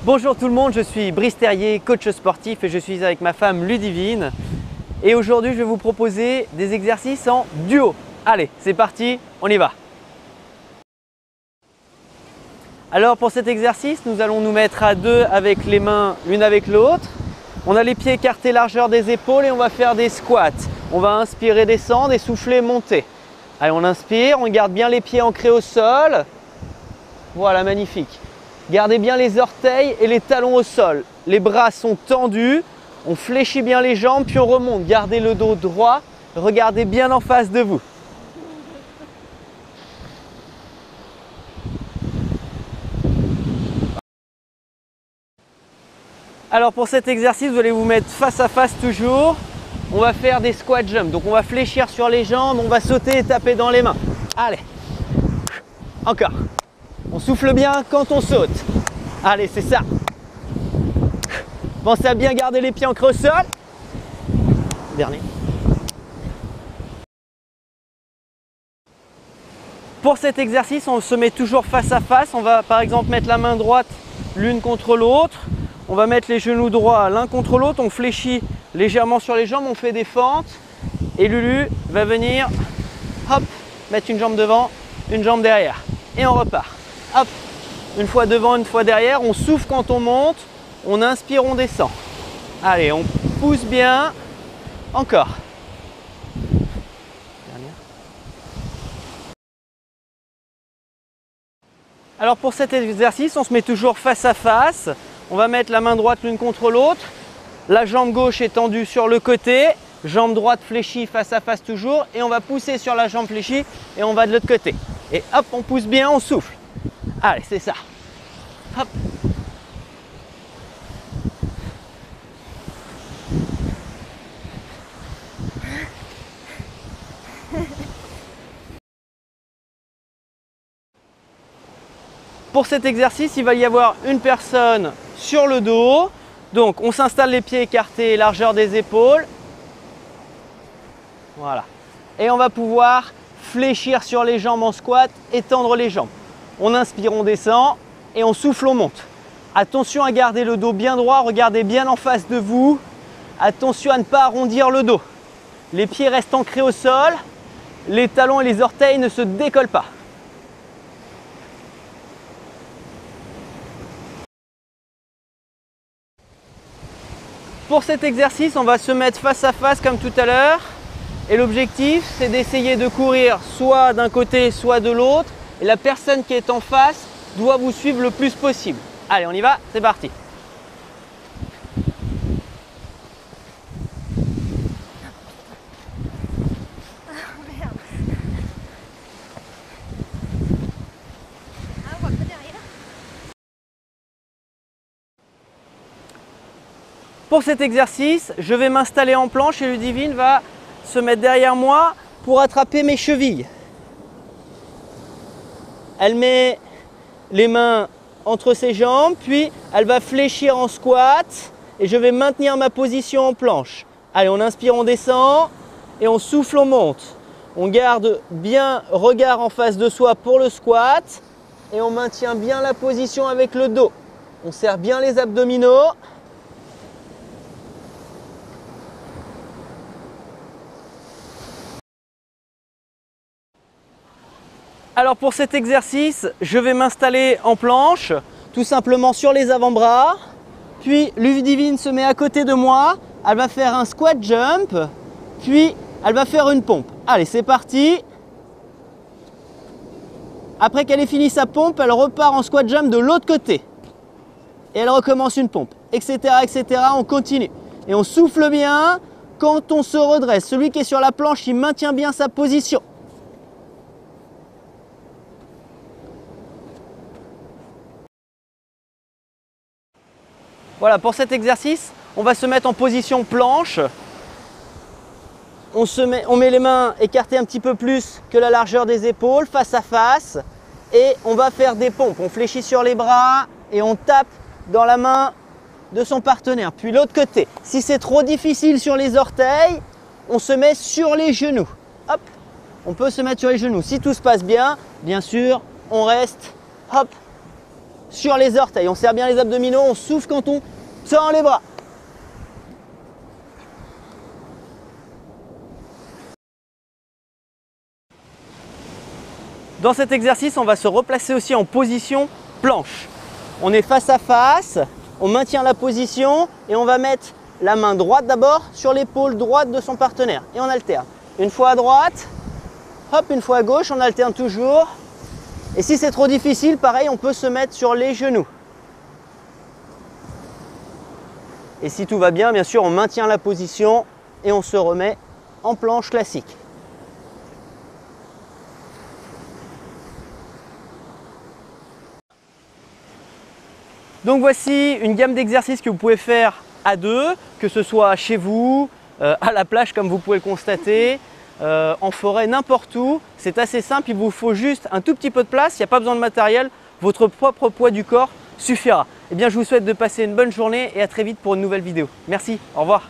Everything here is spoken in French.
Bonjour tout le monde, je suis Brice Terrier, coach sportif et je suis avec ma femme Ludivine. Et aujourd'hui, je vais vous proposer des exercices en duo. Allez, c'est parti, on y va. Alors pour cet exercice, nous allons nous mettre à deux avec les mains l'une avec l'autre. On a les pieds écartés largeur des épaules et on va faire des squats. On va inspirer, descendre et souffler, monter. Allez, on inspire, on garde bien les pieds ancrés au sol. Voilà, magnifique. Gardez bien les orteils et les talons au sol. Les bras sont tendus. On fléchit bien les jambes, puis on remonte. Gardez le dos droit. Regardez bien en face de vous. Alors pour cet exercice, vous allez vous mettre face à face toujours. On va faire des squat jumps. Donc on va fléchir sur les jambes, on va sauter et taper dans les mains. Allez, encore. On souffle bien quand on saute. Allez, c'est ça. Pensez à bien garder les pieds ancrés au sol. Dernier. Pour cet exercice, on se met toujours face à face. On va par exemple mettre la main droite l'une contre l'autre. On va mettre les genoux droits l'un contre l'autre. On fléchit légèrement sur les jambes. On fait des fentes. Et Lulu va venir, hop, mettre une jambe devant, une jambe derrière. Et on repart. Hop, une fois devant, une fois derrière. On souffle quand on monte. On inspire, on descend. Allez, on pousse bien. Encore. Dernière. Alors pour cet exercice, on se met toujours face à face. On va mettre la main droite l'une contre l'autre. La jambe gauche est tendue sur le côté. Jambe droite fléchie face à face toujours. Et on va pousser sur la jambe fléchie et on va de l'autre côté. Et hop, on pousse bien, on souffle. Allez, c'est ça. Hop. Pour cet exercice, il va y avoir une personne sur le dos. Donc, on s'installe les pieds écartés, largeur des épaules. Voilà. Et on va pouvoir fléchir sur les jambes en squat, étendre les jambes. On inspire, on descend et on souffle, on monte. Attention à garder le dos bien droit, regardez bien en face de vous. Attention à ne pas arrondir le dos. Les pieds restent ancrés au sol, les talons et les orteils ne se décollent pas. Pour cet exercice, on va se mettre face à face comme tout à l'heure. Et l'objectif, c'est d'essayer de courir soit d'un côté, soit de l'autre. Et la personne qui est en face doit vous suivre le plus possible. Allez, on y va, c'est parti. Pour cet exercice, je vais m'installer en planche et Ludivine va se mettre derrière moi pour attraper mes chevilles. Elle met les mains entre ses jambes, puis elle va fléchir en squat et je vais maintenir ma position en planche. Allez, on inspire, on descend et on souffle, on monte. On garde bien regard en face de soi pour le squat et on maintient bien la position avec le dos. On serre bien les abdominaux. Alors pour cet exercice, je vais m'installer en planche, tout simplement sur les avant-bras. Puis Ludivine se met à côté de moi, elle va faire un squat jump, puis elle va faire une pompe. Allez, c'est parti. Après qu'elle ait fini sa pompe, elle repart en squat jump de l'autre côté. Et elle recommence une pompe, etc., etc. On continue. Et on souffle bien quand on se redresse. Celui qui est sur la planche, il maintient bien sa position. Voilà, pour cet exercice, on va se mettre en position planche. On met les mains écartées un petit peu plus que la largeur des épaules, face à face. Et on va faire des pompes. On fléchit sur les bras et on tape dans la main de son partenaire. Puis l'autre côté. Si c'est trop difficile sur les orteils, on se met sur les genoux. Hop, on peut se mettre sur les genoux. Si tout se passe bien, bien sûr, on reste, hop, sur les orteils. On serre bien les abdominaux, on souffle quand on tend les bras. Dans cet exercice, on va se replacer aussi en position planche. On est face à face, on maintient la position et on va mettre la main droite d'abord sur l'épaule droite de son partenaire et on alterne. Une fois à droite, hop, une fois à gauche, on alterne toujours. Et si c'est trop difficile, pareil, on peut se mettre sur les genoux. Et si tout va bien, bien sûr, on maintient la position et on se remet en planche classique. Donc voici une gamme d'exercices que vous pouvez faire à deux, que ce soit chez vous, à la plage comme vous pouvez le constater, en forêt, n'importe où. C'est assez simple, il vous faut juste un tout petit peu de place, il n'y a pas besoin de matériel, votre propre poids du corps suffira. Eh bien, je vous souhaite de passer une bonne journée et à très vite pour une nouvelle vidéo. Merci, au revoir.